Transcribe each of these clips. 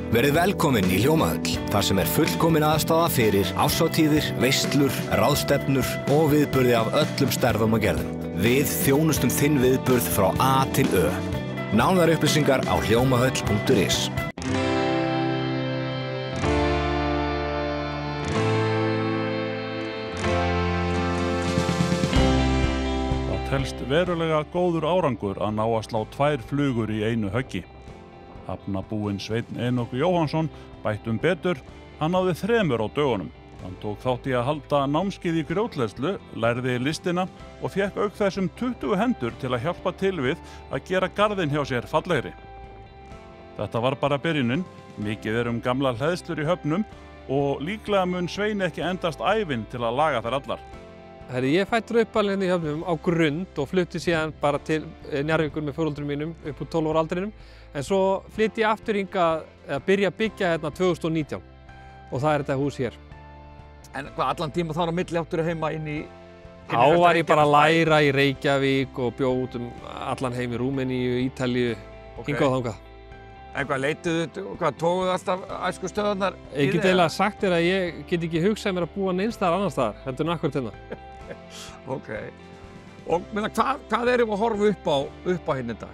Verið velkomin í Hljómahöll, þar sem fullkomin aðstaða fyrir árshátíðir, veislur, ráðstefnur og viðburði af öllum stærðum og gerðum. Við þjónustum þinn viðburð frá A til Ö. Nánari upplýsingar á hljómahöll.is. Það telst verulega góður árangur að ná að slá 2 flugur í einu höggi. Hafnabúinn Sveinn Enok Jóhannsson bætt betur, hann náði 3 á dögunum. Hann tók þátt í að halda námskeið í grjótleiðslu, lærði listina og fékk auk þess 20 hendur til að hjálpa til við að gera garðinn hjá sér fallegri. Þetta var bara byrjunin, mikið gamla hleðslur í höfnum og líklega mun Sveini ekki endast ævin til að laga þær allar. Ég fættur upp alveg í höfnum á Grund og flutti síðan bara til Njarðvíkur með foreldrum mínum upp úr 12 ára aldrinum. En svo flytti ég aftur hingað að byrja að byggja hérna 2019 og það þetta hús hér. En hvað, allan tíma þá á milli áttur heima inn í... Þá var ég bara að læra í Reykjavík og bjó út allan heim í Rúmeníu, Ítalíu, hingað og þangað. En hvað, leituðu, hvað, tóguðu alltaf æsku stöðarnar? Ég get eiginlega sagt þér að ég get ekki hugsað mér að búa neins staðar annars staðar, heldur en akkurat hérna. Ok. Og meina, hvað erum við að horfa upp á hérna í dag?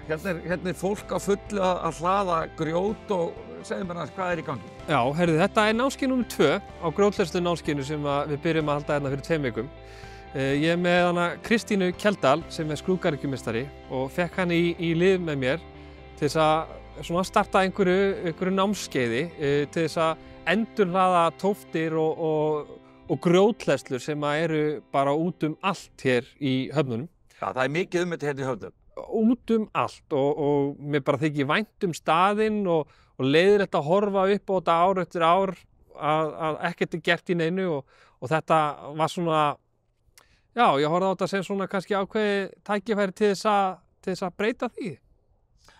Hérna fólk á fullu að hlaða grjót og segðu mér hvað í gangi? Já, heyrðu, þetta námskeið númer 2 á grjótleiðslu námskeiðinu sem við byrjum að halda hérna fyrir 2 vikum. Ég er með hana Kristínu Kjeldal sem skrúðgarðyrkjumeistari og fekk hann í lið með mér til þess að starta einhverju námskeiði til þess að endurhlaða tóftir og grjótleiðslur sem eru bara út allt hér í höfnunum. Já, það er mikið þetta hérna í höfnum. Út allt og mér bara þykir vænt staðinn og leiðilegt að horfa upp á þetta ár eftir ár að ekkert gert í neinu og þetta var svona, já, ég horfði á þetta sem svona kannski ákveði tækifæri til þess að breyta því.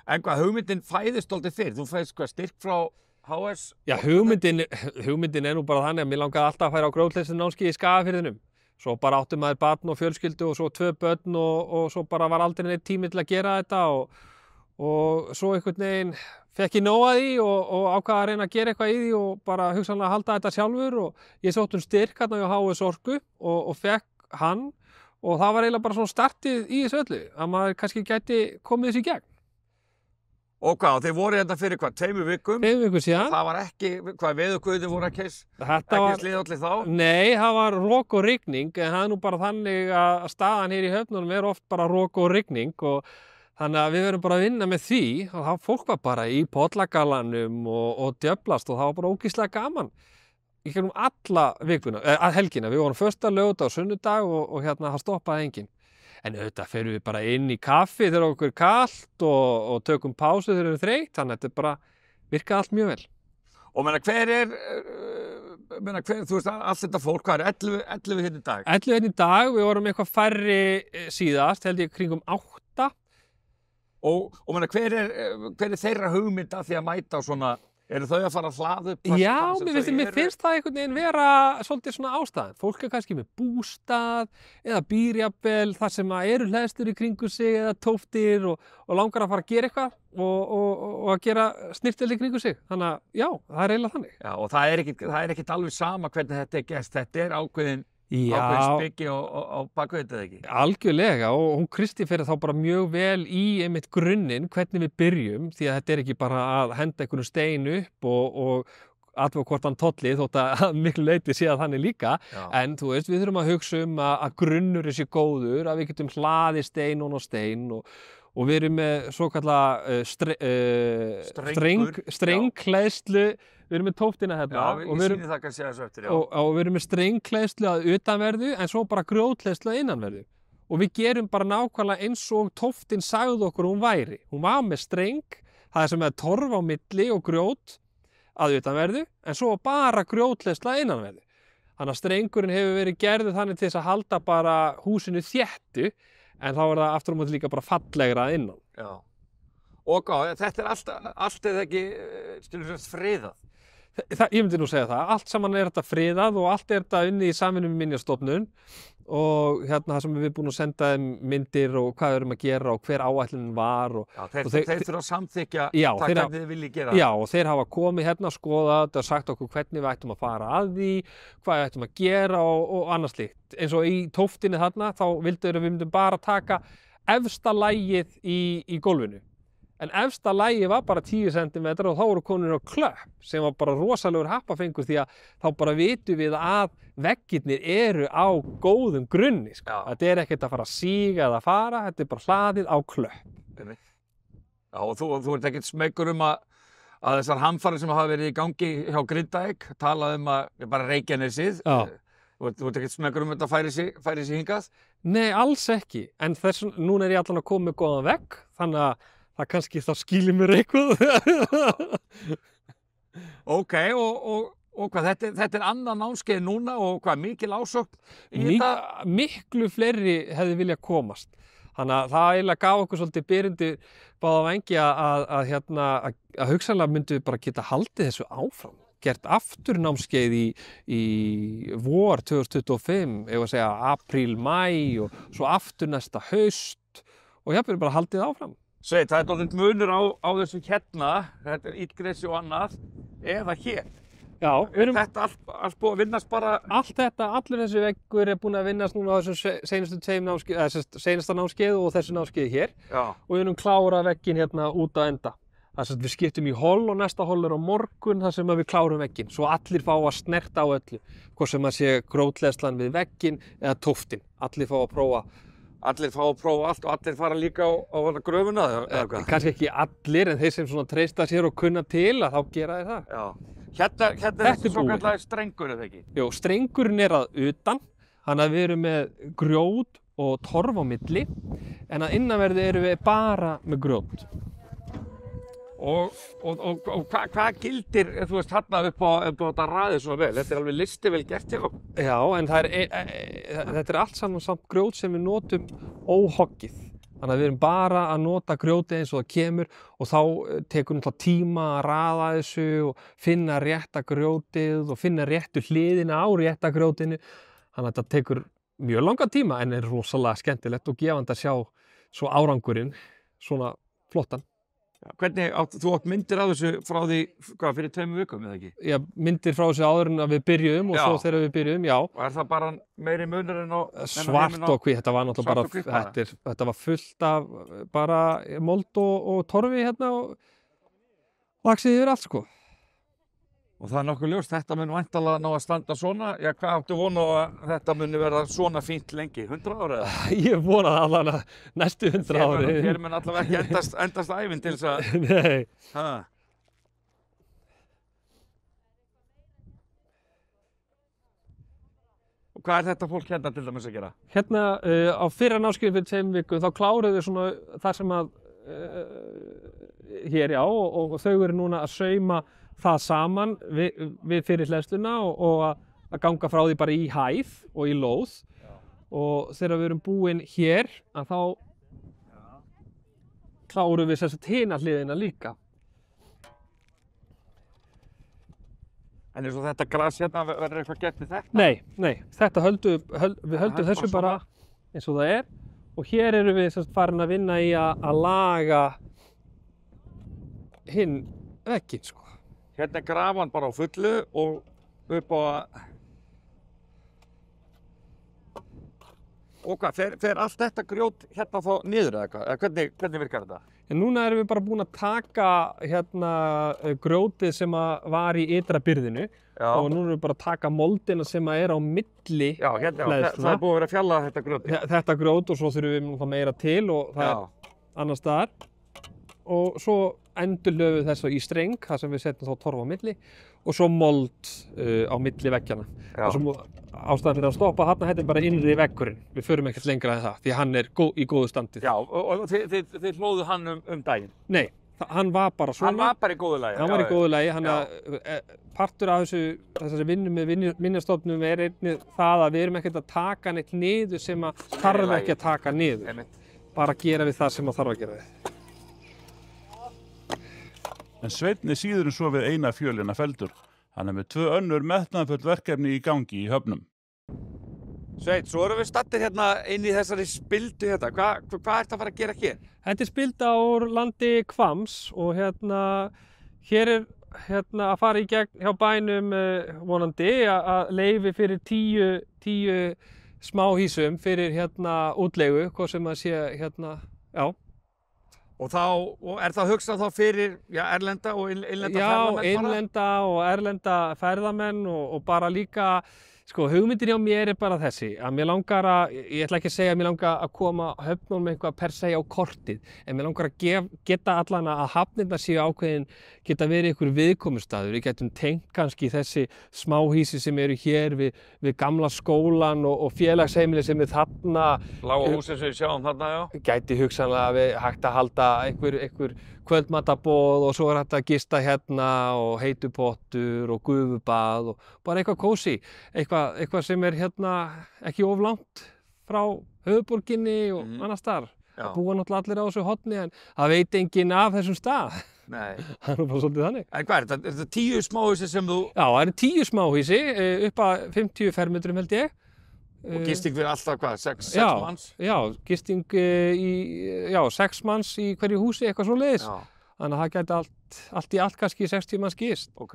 En hvað, hugmyndin fæðist dálítið fyrr? Þú fæðist hvað styrk frá HS? Já, hugmyndin er nú bara þannig að mér langaði alltaf að færa á grjótleiðslu námskeið í Skagafirðinum. Svo bara átti maður barn og fjölskyldu og svo 2 börn og svo bara var aldrei neitt tími til að gera þetta og svo einhvern veginn fekk ég nóg að því og ákvað að reyna að gera eitthvað í því og bara hugsanlega að halda þetta sjálfur og ég sótt styrk hérna hjá HS Orku og fekk hann og það var eiginlega bara svona startið í þessu öllu að maður kannski gæti komið þessu í gegn. Og hvað, þeir voru hérna fyrir hvað, 2 vikum? 2 vikum síðan. Það var ekki, hvað, veðurguðir voru ekki sliðallir þá? Nei, það var rok og rigning, en það er nú bara þannig að staðan hér í höfnunum er oft bara rok og rigning og þannig að við verðum bara að vinna með því og þá fólk var bara í pollagalanum og djöflast og það var bara ógeðslega gaman. Í gegnum alla vikuna, helgina, við vorum föstudag, laugardag og sunnudag og hérna það stoppaði enginn. En auðvitað ferum við bara inn í kaffi þegar okkur er kalt og tökum pásu þegar við erum þreytt, þannig að þetta bara virkaði allt mjög vel. Og þú veist, allt þetta fólk, hvað er 11 hérna í dag? 11 hérna í dag, við vorum eitthvað færri síðast, held ég kringum 8. Og hver er þeirra hugmynd að því að mæta á svona, eru þau að fara að hlaða upp? Já, mér finnst það einhvern veginn vera svolítið svona ástæðan. Fólk er kannski með bústað eða býr jafnvel þar sem eru hleðslur í kringum sig eða tóftir og langar að fara að gera eitthvað og að gera snirtilega í kringum sig. Þannig að já, það er eiginlega þannig. Já, og það er ekkert alveg sama hvernig þetta er gert. Þetta er ákveðin speki á bakvið þetta ekki? Algjörlega og hún Kristín fer þá bara mjög vel í einmitt grunninn hvernig við byrjum því að þetta er ekki bara að henda einhvern stein upp og athuga hvort hann tolli þótt að miklu leyti sé að þannig líka. Já. En þú veist, við þurfum að hugsa að grunnur sé góður, að við getum hlaðið stein og stein og við erum með svokallað strengkleiðslu. Við erum með tóftina hérna og við erum með strengkleiðslu að utanverðu en svo bara grjótleiðslu að innanverðu. Og við gerum bara nákvæmlega eins og tóftin sagði okkur hún væri. Hún var með streng, það sem er torf á milli og grjót að utanverðu en svo bara grjótleiðslu að innanverðu. Þannig að strengurinn hefur verið gerður þannig til þess að halda bara húsinu þéttu en þá er það aftur á móti líka bara fallegra að innan. Já. Og þetta er allt eða ekki friðað? Ég myndi nú segja það, allt saman þetta friðað og allt þetta unnið í samvinnu með Minjastofnun og það sem við búin að senda þeim myndir og hvað við erum að gera og hver áætlunin var þeir þurfa að samþykkja það hvernig þið viljið gera. Já, og þeir hafa komið að skoða þetta og sagt okkur hvernig við ættum að fara að því, hvað við ættum að gera og annað slíkt. Eins og í tóftinni þarna, þá vildu þeir að við myndum bara taka efsta lagið í gólfinu. En efsta lagi var bara 10 cm og þá voru konur á klöpp sem var bara rosalegur happafengur því að þá bara vitum við að veggirnir eru á góðum grunni. Sko. Þetta ekkert að fara að síga eða fara, þetta bara hlaðið á klöpp. Já, og þú ert ekkert smeykur að þessar hamfarir sem hafa verið í gangi hjá Grindavík, talað að bara Reykjanesið. Þú ert ekkert smeykur þetta færi sig hingað? Nei, alls ekki. En núna ég allan að koma með góðan vegg, þannig að það kannski þá skilir mér eitthvað. Ok, og hvað, þetta annað námskeið núna og hvað, mikil ásókn í þetta? Miklu fleiri hefði viljað komast. Þannig að það eiginlega gaf okkur svolítið byrjandi báða vengi að hugsanlega myndum við bara geta haldið þessu áfram. Gert aftur námskeið í vor 2025, ef að segja apríl, maí og svo aftur næsta haust og jafnvel bara haldið áfram. Sveit, það dálítið munur á þessu þetta illgresi og annað, eða hér. Já, þetta allt búið að vinnast bara? Allir þessi veggur búin að vinnast núna á þessum seinasta námskeið og þessu námskeið hér. Já. Og við erum klárað vegginn út að enda. Við skiptum í hol og næsta hol á morgun þar sem við klárum vegginn. Svo allir fá að snerta á öllu. Hvort sem að sé grótleðslan við vegginn eða tóftin. Allir fá að prófa allt og allir fara líka á gröfuna eða hvað? Kannski ekki allir en þeir sem svona treysta sér og kunna til að þá gera þeir það. Já. Hérna er þetta svokallaður strengur eða ekki? Jú, strengurinn að utan, þannig að við erum með grjót og torf á milli en að innanverði erum við bara með grjót. Og hvað gildir, þú veist, þarna upp á þetta raðið svona vel? Þetta alveg listi vel gert hjá? Já, en þetta allt samt grjót sem við notum óhoggið. Þannig að við erum bara að nota grjótið eins og það kemur og þá tekur náttúrulega tíma að raða þessu og finna rétta grjótið og finna réttu hliðina á rétta grjótinu. Þannig að þetta tekur mjög langan tíma en er rosalega skemmtilegt og gefandi að sjá svo árangurinn svona flottan. Hvernig, þú átt myndir af þessu frá því, hvað, fyrir 2 vikum eða ekki? Já, myndir frá þessu áður en að við byrjuðum og svo þegar við byrjuðum, já. Og það bara meiri munur en á... Svart og hvítt, þetta var náttúrulega bara, þetta var fullt af bara mold og torfi og laxið yfir allt, sko. Og það nokkuð ljóst, þetta mun væntanlega ná að standa svona. Já, hvað áttu vona að þetta muni verða svona fínt lengi? 100 ára eða? Ég vona allavega næstu 100 ári. Hér mun allavega ekki endast ævinn til þess að... Nei. Og hvað þetta fólk til dæmis að gera? Á fyrra námskeiði fyrir 2 vikum, þá kláruðu þau svona það sem að hér, já, og þau eru núna að sauma það saman við fyrirhleðsluna og að ganga frá því bara í hæð og í lóð. Já. Og þegar við erum búin hér að þá klárum við þess að hina hliðina líka. En eins og þetta gras hérna verður eitthvað gert með þetta? Nei, þetta við höldum þessu bara eins og það er og hér erum við farin að vinna í að laga hinn vegginn, sko. Hérna er grafan bara á fullu og upp á að... Og hvað, fer allt þetta grjót hérna þá niður eða hvað? Hvernig virkar þetta? En núna erum við bara búin að taka grjótið sem var í ytra byrðinu. Já. Og núna erum við bara að taka moldina sem er á milli hleðsluna. Það er búið að vera að fjalla þetta grjót. Þetta grjót og svo þurfum við meira til og það er annars staðar. Og svo endurlöfum við þessu í streng, þar sem við setjum þá torf á milli og svo mold á milli veggjanna. Ástæðan fyrir að stoppa þarna, þetta er bara innri veggurinn. Við förum ekkert lengra en það, því hann er í góðu standi. Já, og þið hlóðu hann daginn? Nei, hann var bara svona. Hann var bara í góðu lagi? Hann var í góðu lagi, hann partur af þessari vinnu með Minjastofnun er einnig það að við erum ekkert að taka neitt niður sem að þarf ekki að taka niður. Bara gera við það sem að þarf að gera við. En Sveinn síður en svo við eina fjölina feldur. Hann með 2 önnur metnaðarfull verkefni í gangi í höfnum. Sveinn, svo erum við stattir hérna inn í þessari spildu hérna. Hvað ertu að fara að gera hér? Þetta spilda úr landi Hvamms og hér að fara í gegn hjá bænum vonandi að leyfi fyrir 10 smáhýsum fyrir útleigu, hvað sem að sé já. Og er það hugsað þá fyrir erlenda og innlenda ferðamenn bara? Já, innlenda og erlenda ferðamenn og bara líka, sko, hugmyndin hjá mér bara þessi, að mér langar ég ætla ekki að segja að mér langar að koma höfnunum eitthvað per se á kortið, en mér langar að geta allan að hafnirnar séu ákveðin, geta verið einhver viðkomustaður. Við getum tengt kannski þessi smáhýsi sem eru hér við gamla skólan og félagsheimili sem þarna. Bláa húsin sem við sjáum þarna, já. Gæti hugsanlega hægt að halda einhver kvöldmatarboð og svo hægt að gista hérna og heitupottur og gufubað og bara eitthvað kósí, eitthvað sem ekki of langt frá höfuðborginni og annars staðar. Það búa náttúrulega allir á þessu horni en það veit enginn af þessum stað. Nei. Það er bara svolítið þannig. En hvað er þetta 10 smáhýsi sem þú... Já, það eru 10 smáhýsi upp að 50 fermetrum held ég. Og gisting fyrir alltaf hvað, 6 manns? Já, gisting 6 manns í hverju húsi, eitthvað svoleiðis. Þannig að það gæti allt í allt kannski 60 manns gist. Ok.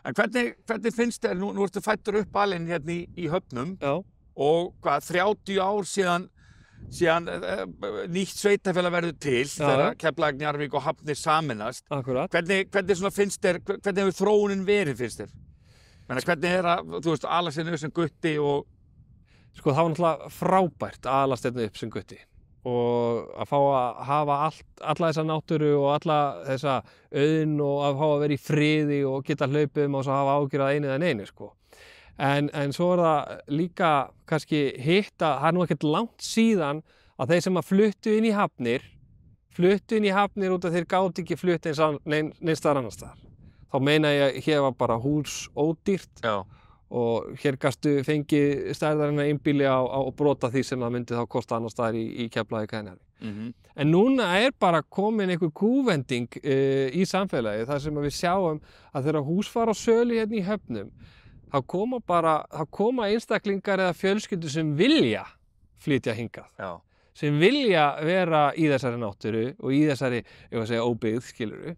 En hvernig finnst þér, nú ertu fæddur upp alinn hérna í höfnum. Já. Og hvað, 30 ár síðan nýtt sveitafélag verður til þegar Keflavík, Njarðvík og Hafnir sameinast. Akkurat. Hvernig svona finnst þér, hvernig hefur þróunin verið finnst þér? Hvernig að, þú veist, ala sér upp sem gutti og... Sko, það var náttúrulega frábært að alast hérna upp sem gutti og að fá að hafa alla þessa náttúru og alla þessa auðn og að fá að vera í friði og geta hlaupið og svo hafa ágjörð að einu en einu, sko. En svo það líka kannski hitt að það nú ekkert langt síðan að þeir sem að fluttu inn í hafnir út af þeir gátu ekki flutt neins staðar annars staðar. Þá meina ég að hér var bara hús ódýrt. Já. Og hér gastu fengið stærðarinnar einbýli á brota því sem það myndi þá kosta annars staðar í Keflavík eða Njarðvík. En núna bara komin einhver kúvending í samfélagi þar sem við sjáum að þegar hús fara á sölu hérna í höfnum þá koma einstaklingar eða fjölskyldur sem vilja flytja hingað. Já. Sem vilja vera í þessari náttúru og í þessari, óbyggð, skilurðu.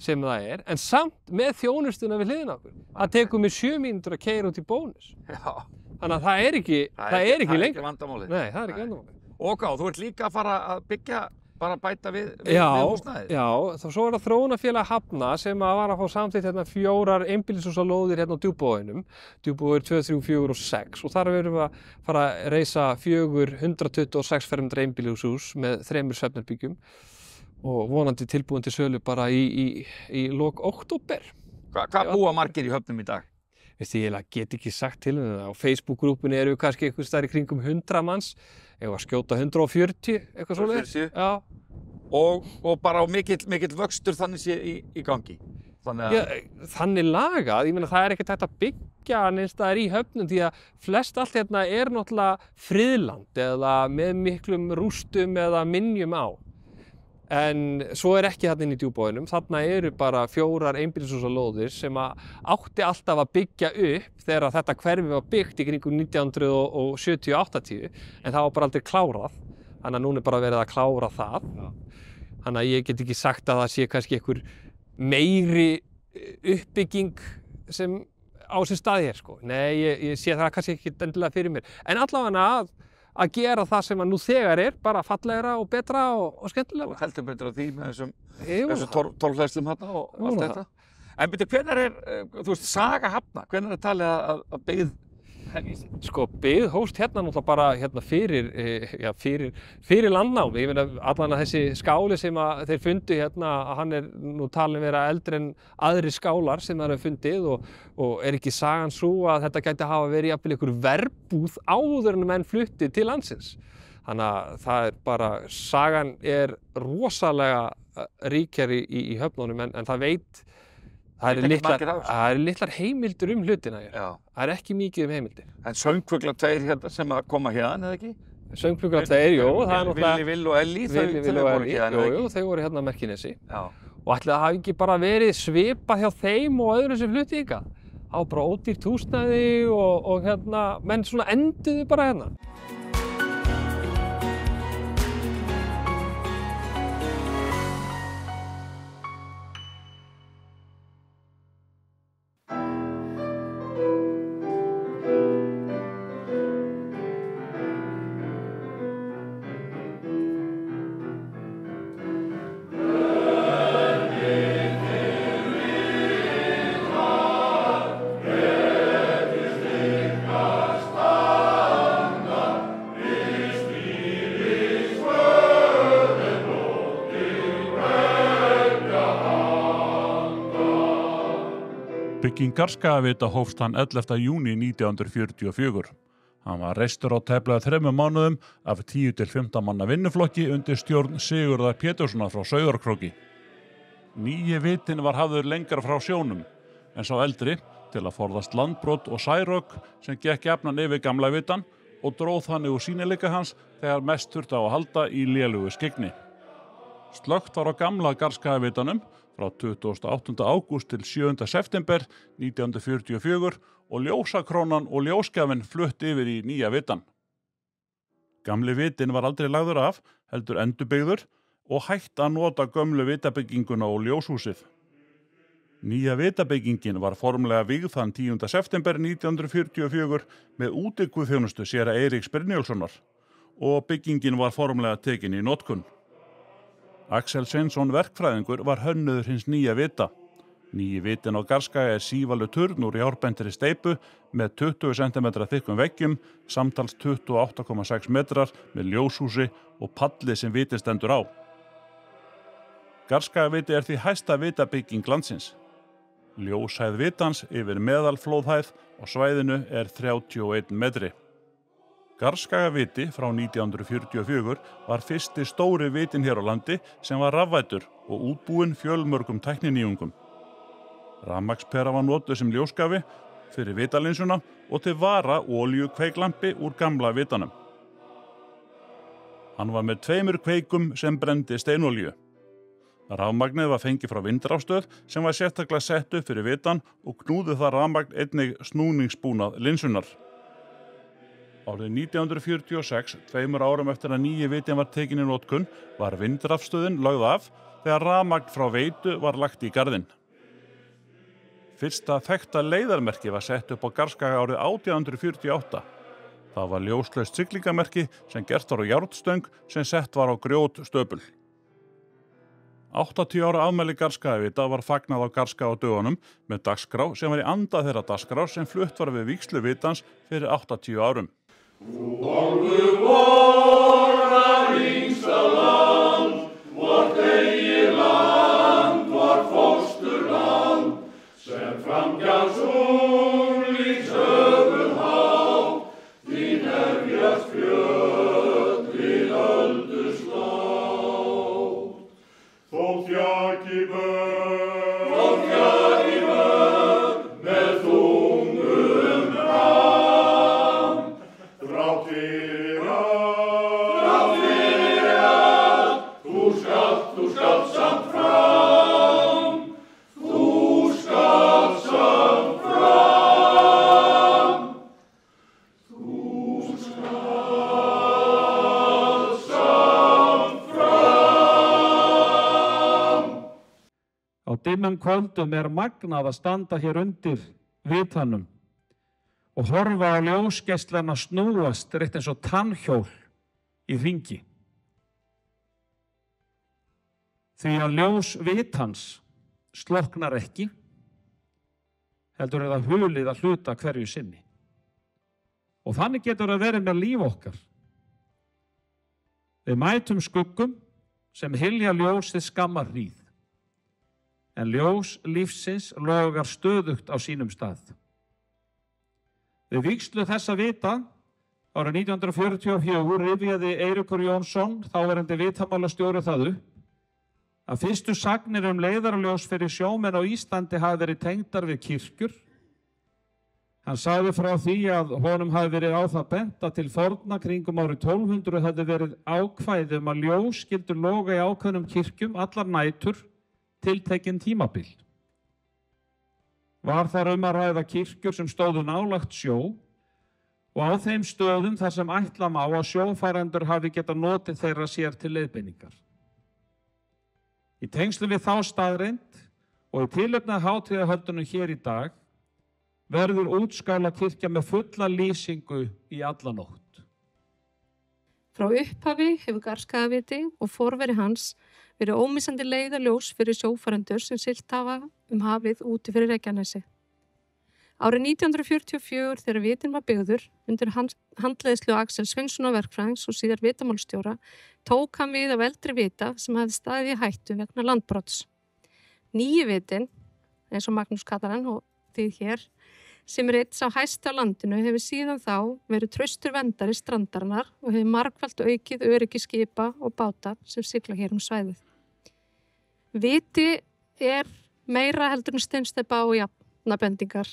Sem það en samt með þjónustuna við hliðina okkur. Það tekur mig 7 mínútur að keyra út í Bónus. Já. Þannig að það er ekki lengra. Það er ekki vandamálið. Nei, það er ekki vandamálið. Og þú ert líka að fara að byggja, bara bæta við húsnæðið. Já, svo það þróunarfélag Hafna sem var að fá samþykkt 4 einbýlishúsalóðir hérna á Djúpavoginum. Djúpavogur 2, 3, 4 og 6 og þar erum við að fara að reisa 4 126 fermetra einbýlishús með 3 svefnherbyggjum. Og vonandi tilbúin til sölu bara í lok október. Hvað búa margir í höfnum í dag? Veistu, ég get ekki sagt til það. Á Facebook-grúpunni eru við kannski eitthvað stærri kringum 100 manns. Ef að skjóta 140, eitthvað svoleiðis. 140? Já. Og bara á mikill vöxtur þannig sé í gangi? Þannig lagað. Ég meina, það er ekkert hægt að byggja neins staðar í höfnum því að flest allt hérna náttúrulega friðland eða með miklum rústum eða minjum á. En svo ekki þarna inn í Djúpavoginum, þarna eru bara 4 einbýlishúsalóðir sem átti alltaf að byggja upp þegar þetta hverfi var byggt í kringum 1970-80, en það var bara aldrei klárað, þannig að núna bara verið að klára það. Þannig að ég get ekki sagt að það sé kannski einhver meiri uppbygging sem á sér stað hér, sko. Nei, ég sé það kannski ekki endilega fyrir mér, en allavega að gera það sem nú þegar bara fallegra og betra og skemmtilega. Og heldur betur á því með þessum torfhleðslum hérna og allt þetta. En byrju, hvenær þú veist, saga Hafna, hvenær talið að byggð hefjist? Sko, byggð hófst hérna náttúrulega bara fyrir landnám. Ég meina, allan að þessi skáli sem þeir fundu hérna, hann nú talin vera eldri en aðri skálar sem þeir hafa fundið og ekki sagan svo að þetta gæti hafa verið jafnvel einhver verbúð áður en menn flutti til landsins. Þannig að það bara, sagan rosalega ríkjari í höfnunum en það veit það eru litlar heimildir hlutina hér. Það ekki mikið heimildir. En söngfuglar 2 hérna sem að koma hérna, eða ekki? Söngfuglar 2, jú. Villi, Vill og Elli, þau voru hérna, jú, þau voru hérna á Merkinesi. Og ætli það hafi ekki bara verið svipað hjá þeim og öðrum sem flutti hingað. Það var bara ódýrt húsnæði og menn svona enduðu bara hérna. Bygging Garðskagavita hófst hann 11. júní 1944. Hann var reistur á tæplega 3 mánuðum af 10 til 15 manna vinnuflokki undir stjórn Sigurðar Péturssonar frá Sauðárkróki. Nýji vitinn var hafður lengra frá sjónum, en sá eldri til að forðast landbrot og særök sem gekk jafnan yfir gamla vitan og dróð þannig úr sýnileika hans þegar mest þurfti á að halda í lélugu skyggni. Slökkt var á gamla Garðskagavitanum frá 28. ágúst til 7. september 1944 og ljósakrónan og ljósgjafinn flutt yfir í nýja vitan. Gamli vitinn var aldrei lagður af, heldur endurbyggður og hætt að nota gömlu vitabygginguna og ljóshúsið. Nýja vitabyggingin var formlega vígð þann 10. september 1944 með útiguðþjónustu séra Eiríks Brynjólfssonar og byggingin var formlega tekin í notkun. Axel Sveinsson verkfræðingur var hönnuður hins nýja vita. Nýji vitin á Garðskaga sívalu turn úr járbentri steypu með 20 cm þykkum veggjum, samtals 28,6 metrar með ljóshúsi og palli sem vitinn stendur á. Garðskagaviti því hæsta vitabygging landsins. Ljóshæð vitans yfir meðalflóðhæð á svæðinu 31 metri. Garðskagaviti frá 1944 var fyrsti stóri vitinn hér á landi sem var rafvæddur og útbúinn fjölmörgum tækninýjungum. Rafmagnspera var notuð sem ljósgjafi fyrir vitalinsuna og til vara olíukveiklampi úr gamla vitanum. Hann var með 2 kveikum sem brendi steinolíu. Rafmagnið var fengið frá vindrafstöð sem var sérstaklega sett upp fyrir vitan og knúði það rafmagn einnig snúningsbúnað linsunar. Árið 1946, 2 árum eftir að nýji vitin var tekin í notkun, var vindrafstöðin lögð af þegar rafmagn frá veitu var lagt í garðinn. Fyrsta þekkta leiðarmerki var sett upp á Garðskaga árið 1848. Það var ljóslaust siglingamerki sem gert var á járnstöng sem sett var á grjótstöpul. 80 ára afmæli Garðskagavita var fagnað á Garðskagadögunum með dagskrá sem var í anda þeirra dagskrár sem flutt var við vígslu vitans fyrir 80 árum. Orðu vorra yngsta land, vort eigið land, vort fósturland, sem framgjans unglings höfuð hátt, þín hefjast fjöll við öldu slátt. Þótt þjaki börn, með þungum ram, þrátt fyrir allt, þú skalt samt fram, þú skalt samt fram, þú skalt samt fram. Á dimmum kvöldum magnað að standa hér undir vitanum og horfa á ljósgeislana snúast rétt eins og tannhjól í hringi. Því að ljós vitans slokknar ekki, heldur það hulið að hluta hverju sinni. Og þannig getur það verið með líf okkar. Við mætum skuggum sem hylja ljósið skammar hríð, en ljós lífsins logar stöðugt á sínum stað. Við vígslu þessa vita árið 1944 rifjaði Eiríkur Jónsson, þáverandi vitamálastjóri, það upp að fyrstu sagnir leiðarljós fyrir sjómenn á Íslandi hafi verið tengdar við kirkjur. Hann sagði frá því að honum hafi verið á það bent að til forna kringum árið 1200 hefði verið ákvæði að ljós skyldu loga í ákveðnum kirkjum allar nætur tiltekin tímabil. Var þar að ræða kirkjur sem stóðu nálægt sjó og á þeim stöðum þar sem ætla má að sjófarendur hafi getað notið þeirra sér til leiðbeiningar. Í tengslum við þá staðreynd og í tilefni af hátíðahöldunum hér í dag verður Útskálakirkja með fulla lýsingu í alla nótt. Frá upphafi hefur Garðskagaviti og forveri hans verið ómissandi leiðarljós fyrir sjófarendur sem siglt hafa hafið úti fyrir Reykjanesi. Árið 1944 þegar vitinn var byggður undir handleiðslu Axel Sveinssonar verkfræðings og síðar vitamálstjóra tók hann við af eldri vita sem hafði staðið í hættu vegna landbrots. Nýji vitinn, eins og Magnús kallar hann og þið hér, sem einn sá hæsti á landinu hefur síðan þá verið traustur verndari strandarinnar og hefur margfalt aukið öryggi skipa og báta sem sigla hér svæðið. Viti meira heldur en steinsteypa og jafnabendingar.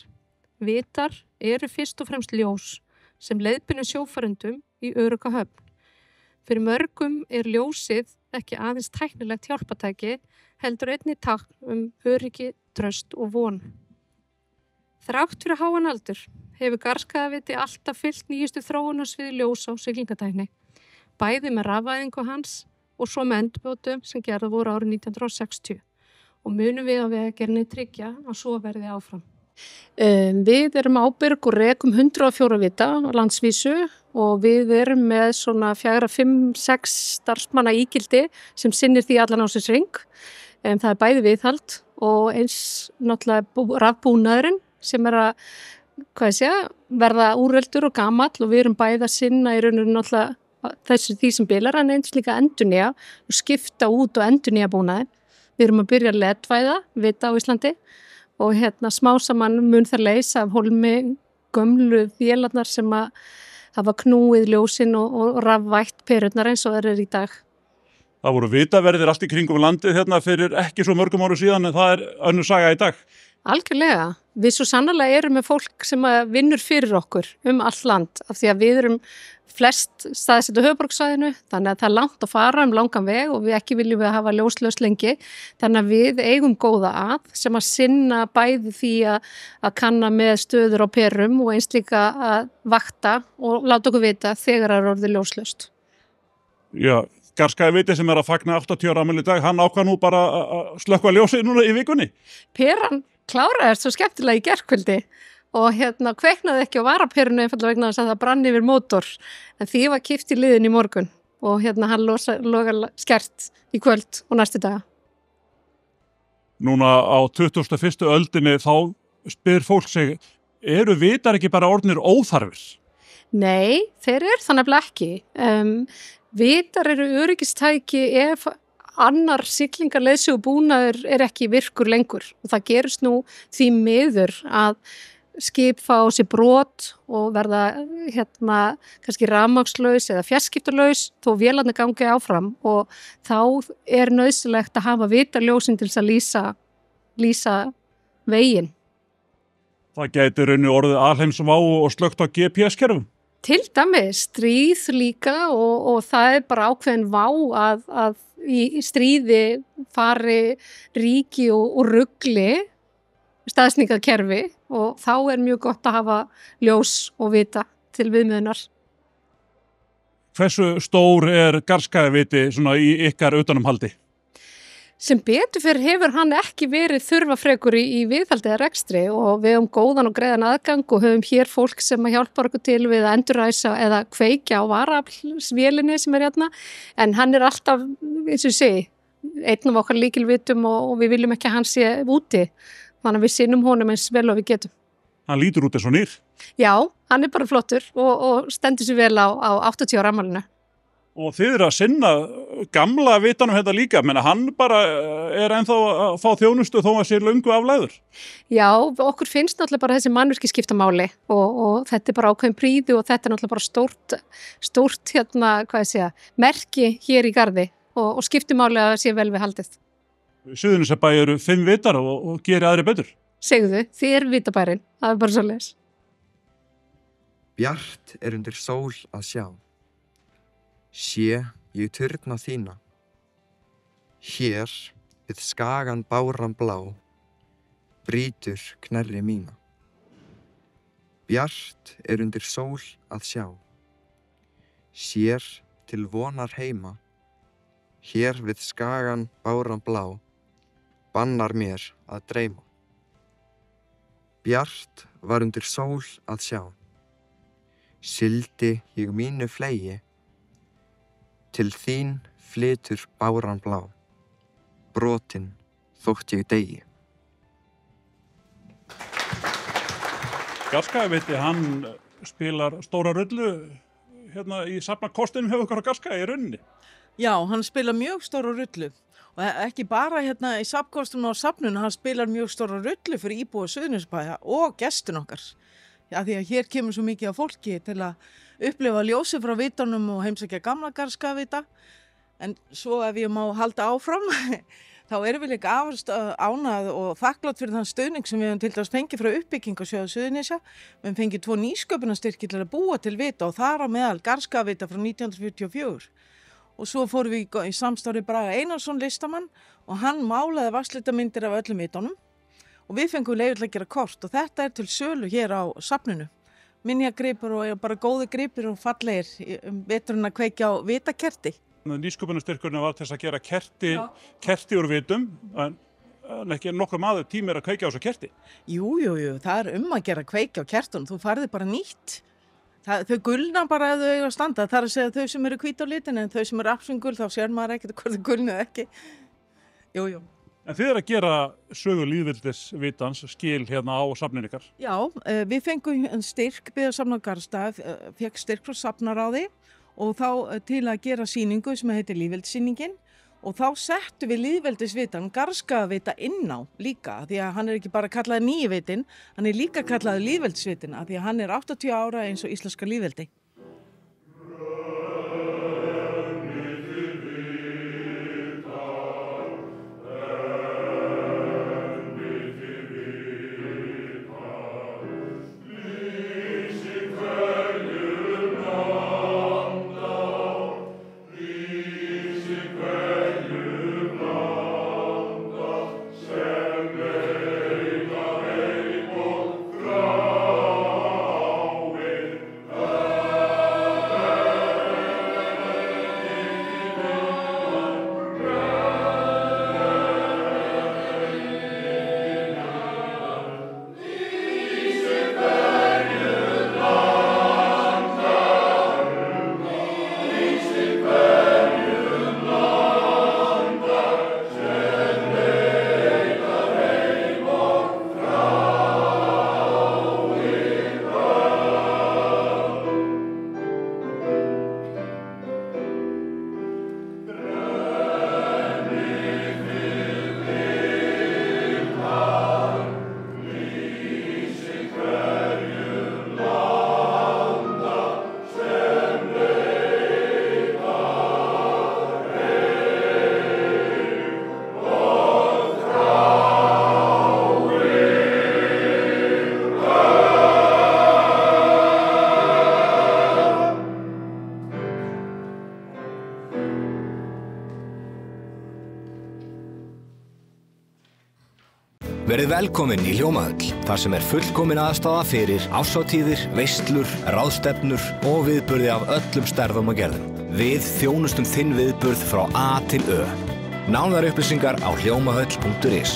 Vitar eru fyrst og fremst ljós sem leiðbeinir sjófarendum í örugga höfn. Fyrir mörgum ljósið ekki aðeins tæknilegt hjálpatæki heldur einnig tákn öryggi, traust og von. Þrátt fyrir háan aldur hefur Garðskagaviti alltaf fylgt nýjustu þróunarsviði ljósa og siglingatækni, bæði með rafvæðingu hans og svo með endurbótum sem gerða voru árið 1960 og munum við á Vegagerðinni tryggja að svo verði áfram. Við erum ábyrg og rekum 104 vita á landsvísu og við erum með svona 4-5-6 starfsmanna ígildi sem sinnir því allan ásins ring. Það bæði viðhald og eins náttúrulega rafbúnaðurinn sem að verða úreldur og gamall og við erum bæði að sinna í rauninu náttúrulega því sem bilar en eins líka endurnýja og skipta út og endurnýja búnaði. Við erum að byrja að ledvæða vita á Íslandi og smá saman mun það leysa af hólmi gömlu vélarnar sem að hafa knúið ljósin og rafvætt perurnar eins og þeir eru í dag. Það voru vitaverðir allt í kringum landið fyrir ekki svo mörgum árum síðan en það önnur saga í dag. Algjörlega. Við svo sannarlega erum með fólk sem vinnur fyrir okkur all land af því að við erum flest staðsett á höfuðborgarsvæðinu þannig að það langt að fara langan veg og við ekki viljum við hafa ljóslaus lengi þannig að við eigum góða sem að sinna bæði því að kanna með stöður á perum og eins líka að vakta og láta okkur vita þegar það er orðið ljóslaust. Já, Garðskagaviti sem að fagna 80 ára afmæli í dag, hann ákvað nú bara að slökkva ljósið núna í vikunni. Peran kláraði svo skemmtilega í gærkvöldi og kveiknaði ekki á varaperunu einfallega vegna þess að það brann yfir mótor en því var kippt í liðin í morgun og hann logar skert í kvöld og næstu daga. Núna á 21. öldinni þá spyr fólk sig, eru vitar ekki bara orðnir óþarfir? Nei, þeir eru þannig ekki. Vitar eru öryggistæki ef annar siglingarleiðsögubúnaður ekki virkur lengur og það gerist nú því miður að skip fá sér brot og verða kannski rafmagnslaus eða fjarskiptalaus þó vélarnir gangi áfram og þá nauðsynlegt að hafa vitarljósin til þess að lýsa veginn. Það gæti raunni orðið alheimsvá og slökkt á GPS-kerfum? Til dæmis stríð líka og það bara ákveðin vá að í stríði fari ríki og rugli staðsningakerfi og þá mjög gott að hafa ljós og vita til viðmiðunar. Hversu stór Garðskagaviti svona í ykkar utanumhaldi? Sem betur fyrir hefur hann ekki verið þurfafrekur í viðhaldi eða rekstri og við höfum góðan og greiðan aðgang og höfum hér fólk sem hjálpar okkur til við að endurræsa eða kveikja á varaaflsvélinni sem hérna en hann alltaf, eins og ég segi, einn af okkar lykilvitum og við viljum ekki að hann sé úti þannig að við sinnum honum eins vel og við getum. Hann lítur út eins og nýr? Já, hann bara flottur og stendur sér vel á 80 ára afmælinu. Og þið að sinna gamla vitanum þetta líka, menna hann bara ennþá að fá þjónustu þó að sé löngu aflæður. Já, okkur finnst náttúrulega bara þessi mannvirki skipta máli og þetta bara ákveðin príði og þetta náttúrulega bara stórt merki hér í Garði og skipti máli að sé vel við haldið. Suðurnesjabæ eru 5 vitar og gerir aðri betur. Segðu, þið vitabærin, það bara svoleiðis. Bjart undir sól að sjá. Sé ég turna þína. Hér við skagan báran blá, brýtur knerri mína. Bjart undir sól að sjá, sér til vonar heima, hér við skagan báran blá, bannar mér að dreyma. Bjart var undir sól að sjá, sildi ég mínu flegi, til þín flytur báran blá, brotin þótt ég degi. Garðskagaviti, hann spilar stóra rullu hérna í safnakostinum hjá ykkur á Garðskaga í rauninni. Já, hann spilar mjög stóra rullu og ekki bara hérna í safnkostunum á safninu, hann spilar mjög stóra rullu fyrir íbúa Suðurnesbæja og gestin okkar. Já, því að hér kemur svo mikið af fólki til að upplifa ljósið frá vitanum og heimsækja gamla Garðskagavita. En svo ef ég má halda áfram, þá erum við líka afast ánægð og þakklátt fyrir þann stuðning sem við höfum til dæmis fengið frá uppbyggingarsjóði Suðurnesja. Við höfum fengið 2 nýsköpunarstyrki til að búa til vita og þar á meðal Garðskagavita frá 1944. Og svo fórum við í samstarfi Braga Einarsson listamann og hann málaði vatnslitamyndir af öllum vitunum. Og við fengum leyfi til að gera kort og þetta til sölu hér á safninu. Minjagripur og bara góði gripir og fallegir veturinn að kveikja á vitakerti. Nýsköpunarstyrkurinn var til þess að gera kerti úr vitum, en ekki nokkuð maður tími að kveikja á þessu kerti. Jú, það að gera kveikja á kertunum, þú farði bara nýtt. Þau gulna bara ef þau eiga að standa, það að segja þau sem eru hvít á litin en þau sem eru appelsingul þá sér maður ekkert hvort þau gulna eða ekki. Jú. En þið að gera sögu lýðveldisvitans skil hérna á safninu ykkar? Já, við fengum styrk, Byggðasafn á Garðstað, fekk styrk frá safnaráði og þá til að gera sýningu sem heitir Lýðveldissýningin og þá settum við lýðveldisvitan Garðskagavita inn á líka því að hann ekki bara kallaður nýjivitinn, hann líka kallaður lýðveldisvitin því að hann 80 ára eins og íslenska lýðveldi. Verið velkomin í Hljómahöll, þar sem fullkomin aðstaða fyrir árshátíðir, veislur, ráðstefnur og viðburði af öllum stærðum og gerðum. Við þjónustum þinn viðburð frá A til Ö. Nánari upplýsingar á hljómahöll.is.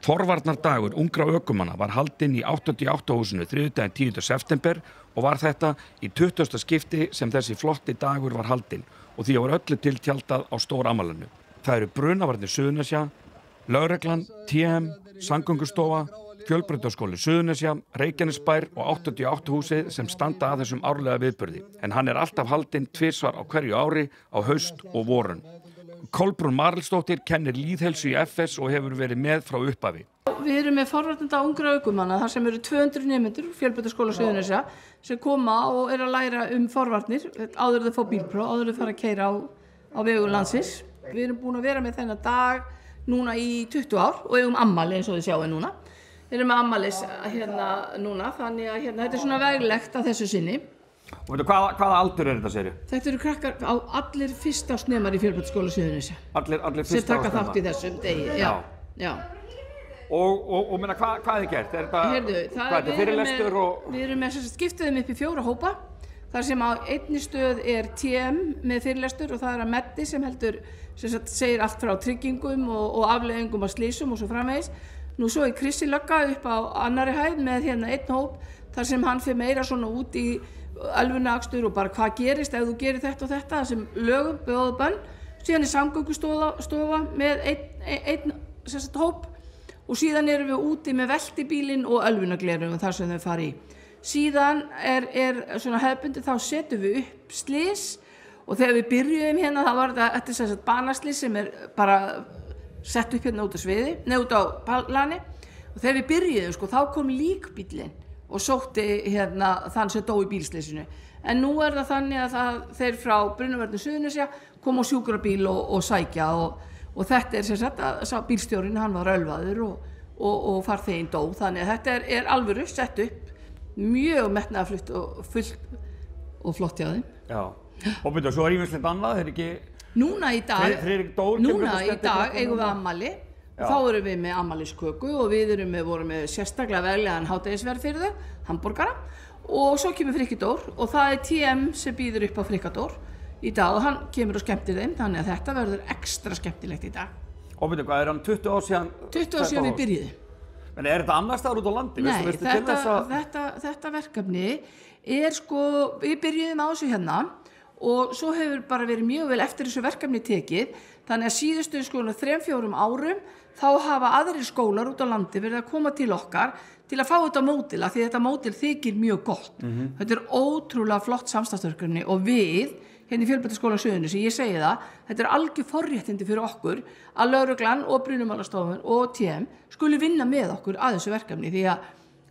Forvarnardagur ungra ökumanna var haldinn í 88 húsinu þriðjudaginn 10. september og var þetta í 20. skipti sem þessi flotti dagur var haldinn og því var öllu tiltjaldað á stórafmælinu. Það eru Brunavarnir Suðurnesja, Lögreglan, TM, Samgöngustofa, Fjölbrautaskóli Suðurnesja, Reykjanesbær og 88 húsið sem standa að þessum árlega viðburði. En hann alltaf haldinn tvisvar á hverju ári á haust og vorun. Kolbrún Marelsdóttir kennir lýðheilsu í FS og hefur verið með frá upphafi. Við erum með forvarnanda ungra ökumanna þar sem eru 200 nemendur Fjölbrautaskóla Suðurnesja sem koma og að læra forvarnir áður þau fá bílpróf, áður þau fara að keyra á vegum landsins. Við erum búin að vera með þennan dag núna í 20 ár og eigum ammali eins og þið sjáum núna. Við erum með ammalis núna, þannig að þetta svona veglegt að þessu sinni. Og veitu, hvaða aldur þetta, segirðu? Þetta eru krakkar allir fyrstaásnemar í Fjölbrautaskóla Suðurnesja. Allir fyrstaásnemar? Sem taka þátt í þessum degi, já. Og meina, hvað gert? Er þetta fyrirlestur og... Við erum með skiptuðum upp í 4 hópa. Þar sem á einni stöð TM með fyrirlestur og það að Meddi sem heldur, segir allt frá tryggingum og afleiðingum af slysum og svo framvegis. Nú svo Krissi Lögga upp á annarri hæð með einn hóp þar sem hann fyrir meira svona út í ölvunarakstur og bara hvað gerist ef þú gerir þetta og þetta, sem lögum, bjóða bönn. Síðan samgöngustofa með einn hóp og síðan erum við úti með veltibílinn og ölvunargleraugun þar sem þau fara í. Síðan er svona hefðbundið, þá setjum við upp slys og þegar við byrjuðum hérna þá var þetta banaslys sem bara sett upp hérna út á sviði, út á plani og þegar við byrjuðum þá kom líkbíllinn og sótti hérna þann sem dó í bílslysinu. En nú það þannig að þeir frá Brunavörnum Suðurnesja koma á sjúkrabíl og sækja og þetta sem sagt að bílstjórinn hann var ölvaður og farþeginn dó, þannig að þetta alvöru sett upp. Mjög metnaðarfullt og fullt og flott hjá þeim. Já, og byrju, svo ýmislegt annað, ekki... Núna í dag eigum við afmæli, þá erum við með afmælisköku og við vorum með sérstaklega veglegan hádegisverð fyrir þau, hamborgara, og svo kemur Frikadór og það TM sem býður upp á Frikadór í dag og hann kemur og skemmtir þeim, þannig að þetta verður ekstra skemmtilegt í dag. Og byrju, hvað hann 20 ár síðan? 20 ár síðan við byrjuðum. En þetta annars staðar út á landi? Nei, þetta verkefni við byrjuðum á þessu hérna og svo hefur bara verið mjög vel eftir þessu verkefni tekið, þannig að síðustu 3-4 árum þá hafa aðrir skólar út á landi verið að koma til okkar til að fá þetta módel, af því þetta módel þykir mjög gott. Þetta ótrúlega flott samstarfsverkefni og við hérna í Fjölbrautaskóla Suðurnesja, ég segi það, þetta algjör forréttindi fyrir okkur að lögreglan og Brunamálastofnun og TM skuli vinna með okkur að þessu verkefni því að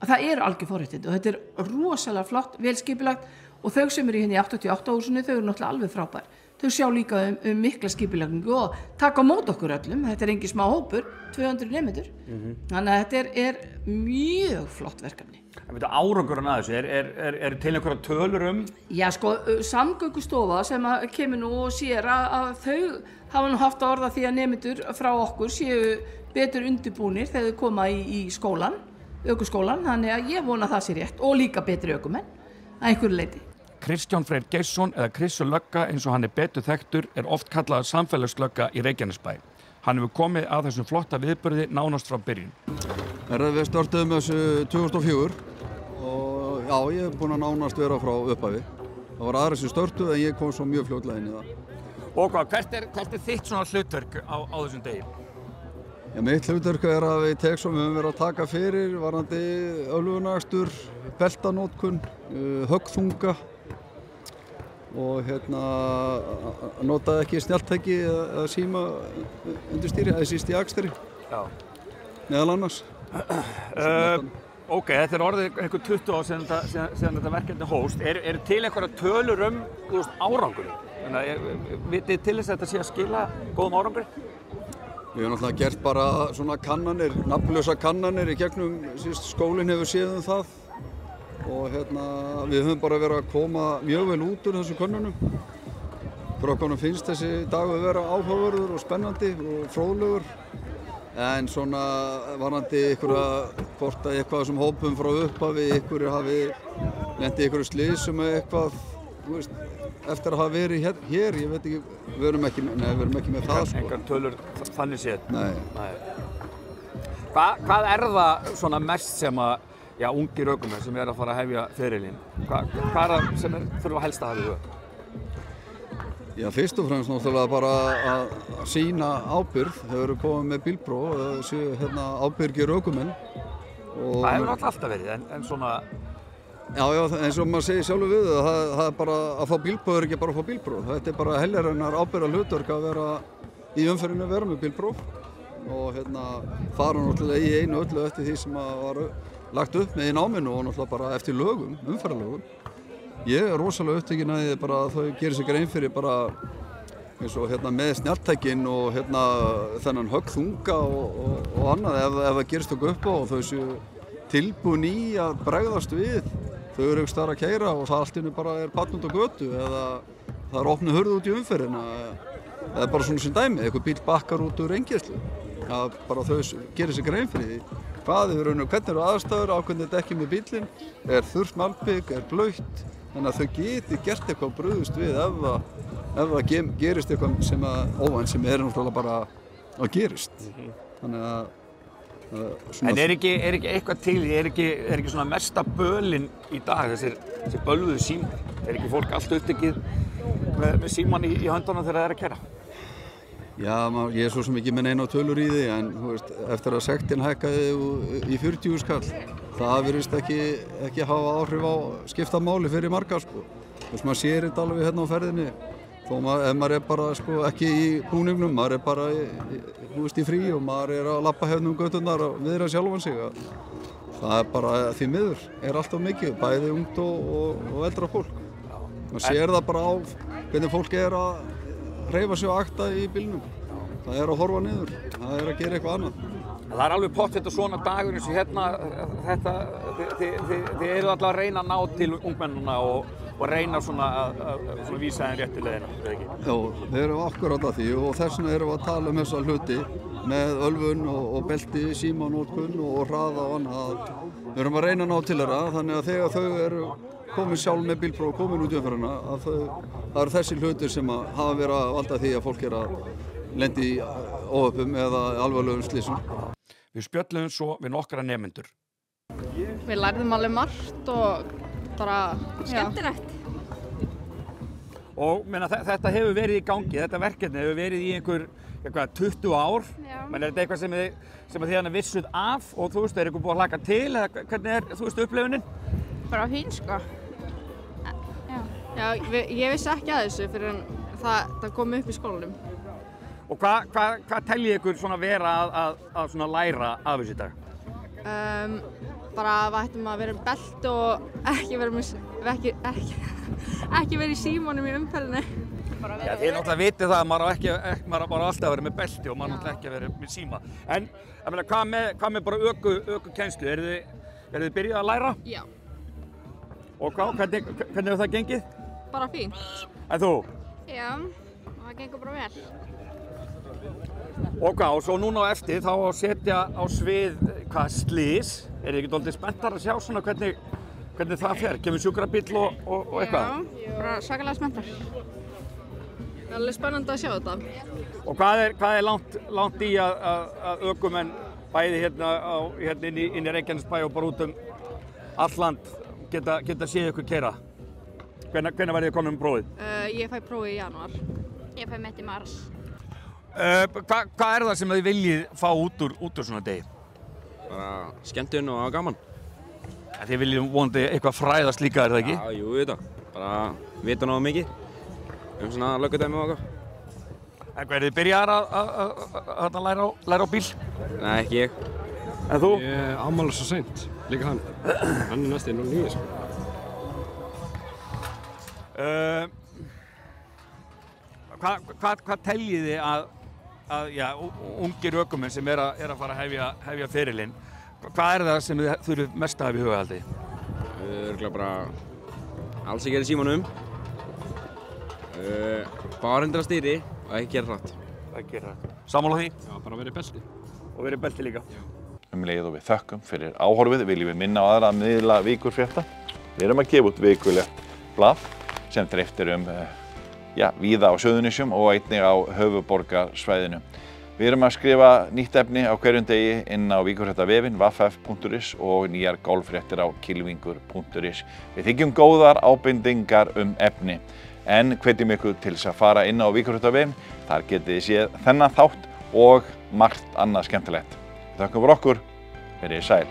það algjör forréttindi og þetta rosalega flott, velskipulagt og þau sem hérna í 88 húsinu, þau náttúrulega alveg frábær. Þau sjá líka mikla skipulagningu og taka á mót okkur öllum, þetta engin smá hópur, 200 nemendur, þannig að þetta mjög flott verkefni. En veitu, árangurinn að þessu, til einhverja tölur Já, samgöngustofa sem kemur nú og sér að þau hafa nú haft orða því að nemendur frá okkur séu betur undirbúnir þegar þau koma í skólan, ökuskólan, þannig að ég vona það sé rétt og líka betri ökumenn að einhverju leyti. Kristján Freyr Geirsson eða Krissi Lögga eins og hann betur þekktur oft kallaður samfélagslögga í Reykjanesbæ. Hann hefur komið að þessum flotta viðburði nánast frá byrjun. Við startuðum þessu 2004 og já, ég hef búin að nánast vera frá upphafi. Það var aðra sem startuð en ég kom svo mjög fljótlega inn í það. Og hvert er þitt svona hlutverk á þessum degi? Já, mitt hlutverk að við við höfum verið að taka fyrir varðandi ölvunarakstur, beltanótkun, höggþunga og nota ekki snjalltæki eða síma undir stýri, eða síst í akstri. Já. Meðal annars. Ok, þetta orðið einhver 20 ár síðan þetta verkefni hófst. Er til einhverja tölur árangur? Vitið til þess að þetta sé að skila góðum árangri? Við höfum náttúrulega gert bara svona kannanir, nafnlausa kannanir í gegnum, skólinn hefur séð það og við höfum bara verið að koma mjög vel út úr þessum könnunum. Krökkunum finnst þessi dagur vera áhugaverður og spennandi og fróðlegur en svona varðandi hvort að eitthvað þessum hópum frá upphafi hafi lent í einhverju slysum eða eitthvað, eftir að hafa verið hér, ég veit ekki, við erum ekki með það Engar tölur þannig séð? Nei. Hvað það svona mest sem að ungir ökumenn sem að fara að hefja ferilinn? Hvað það sem þurfa helst að hafa í huga? Já, fyrst og fremst náttúrulega bara að sýna ábyrgð, þau eru komið með bílpróf, ábyrgir ökumenn. Það hefur alltaf verið, en svona... Já, eins og maður segir sjálfur við það er bara að fá bílpróf ekki bara að fá bílpróf. Þetta er bara heljarinnar ábyrgðar hlutverk að vera í umferðinni að vera með bílpróf og fara náttúrulega í einu öllu eftir því sem var lagt upp með í náminu og náttúrulega bara eftir lögum, umferðarlögum. Ég er rosalega upptekinn að þið bara að þau gerir sig grein fyrir bara eins og með snjalltækin og þennan höggþunga og annað ef það gerist okkur upp á og þau séu tilbúin í að bregðast við þau eru einhvers staðar að keyra og það allt inni bara barn út á götu eða það opnuð hurð út í umferðina eða bara svona sem dæmi, eitthvað bíl bakkar út úr Engjaslu. Að bara þau gerir sig grein fyrir því hvernig eru aðstæður, á hvernig þetta ekki með bílinn, þurrt malbik, blautt, þannig að þau geti gert eitthvað brugðust við ef það gerist eitthvað sem óvænt sem náttúrulega bara að gerist. Þannig að En ekki eitthvað til, ekki svona mesta bölin í dag, þessir bölvuðu símar? Ekki fólk allt upptekið með síman í höndunum þegar það að keyra? Já, ég svo sem ekki með neina tölur í því, en eftir að sektin hækkaði í 40.000 kall, það virðist ekki hafa áhrif á skipta máli fyrir marga, sko. Maður sér þetta alveg hérna á ferðinni, þó ef maður bara ekki í búningnum, maður bara í frí og maður að labba hérna göturnar og viðra sjálfan sig. Það bara því miður, alltaf mikið, bæði ungt og eldra fólk. Maður sér það bara á hvernig fólk að hreyfa sig og akta í bílnum. Það að horfa niður, það að gera eitthvað annað. Það alveg pottþétt svona dagur eins og hérna, þið eru alltaf að reyna að ná til ungmennina og reyna svona að vísa þeim réttu leiðina, eða ekki? Já, við erum akkurat að því og þess vegna erum við að tala þessa hluti með ölvun og belti, símanótkun og hraða og annað. Við erum að reyna að ná til þeirra, þannig að þegar þau eru komin sjálf með bílpróf og komin út í umferðina, það eru þessi hlutir sem hafa verið að valda því að fólk að lenda í óhöppum eða alvarlegum slysum. Við spjölluðum svo við nokkra nemendur. Við lærðum alveg margt og bara skemmtilegt. Og þetta hefur verið í gangi, þetta verkefni hefur verið í einhver 20 ár. Men þetta eitthvað sem þið vissuð af og þú veist, eitthvað búið að hlaka til eða hvernig þú veist upplifunin? Bara fín, sko. Já, ég vissi ekki að þessu fyrir en það kom upp í skólanum. Og hvað teljið ykkur svona vera að svona læra af þessu í dag? Bara að við ættum að vera með belti og ekki vera í símanum í umferðinni. Já, þið náttúrulega vitið það að maður bara alltaf að vera með belti og maður náttúrulega ekki að vera með síma. En hvað með bara ökukennslu? Eru þið byrjað að læra? Já. Og hvernig hefur það gengið? Bara fínt. En þú? Já, það gengur bara vel. Og svo núna á eftir þá að setja á svið slys. Þið ekki dálítið spenntar að sjá svona hvernig það fer? Kemur sjúkrabíll og eitthvað? Já, bara svakalega spenntar. Það er alveg spennandi að sjá þetta. Og hvað er langt í að ökumenn bæði hérna inn í Reykjanesbæ og bara út allt land geta séð ykkur keyra? Hvenær verðið komin með prófið? Ég fæ prófið í janúar. Ég fæ mitt í mars. Hvað er það sem þið viljið fá út úr svona degi? Bara skemmtun og gaman. Þið viljið vonandi eitthvað fræðast líka, er það ekki? Já, jú, þetta. Bara vita náðu mikið svona löggudæmi og eitthvað. En hvað, þið byrjaðar að læra á bíl? Nei, ekki ég. En þú? Ég ámæla svo seint, líka hann. Hann er næst 09, sko. Hvað teljið þið að ungir ökumenn sem er að fara að hefja ferilinn, hvað er það sem þið þurfið mest að hafa í hugahaldi? Örugglega bara alls ekki í símanum, bara undir að stýri og ekki gera hratt. Ekki gera hratt. Sammála því? Já, bara verið belti. Og verið belti líka. Leið og við þökkum fyrir áhorfið viljum við minna á aðra að miðla Víkurfrétta. Við erum að gefa út vikulegt blað sem dreiftir víða á Suðurnesjum og einnig á höfuðborgarsvæðinu. Við erum að skrifa nýtt efni á hverjum degi inn á Víkurfréttavefinn www.ff.is og nýjar golffréttir á kilvingur.is. Við þykjum góðar ábendingar efni en hvetjum ykkur til þess að fara inn á Víkurfréttavefinn. Þar getið þið séð þennan þátt og margt annað skemmtilegt. Þakka fyrir okkur, verið sæl.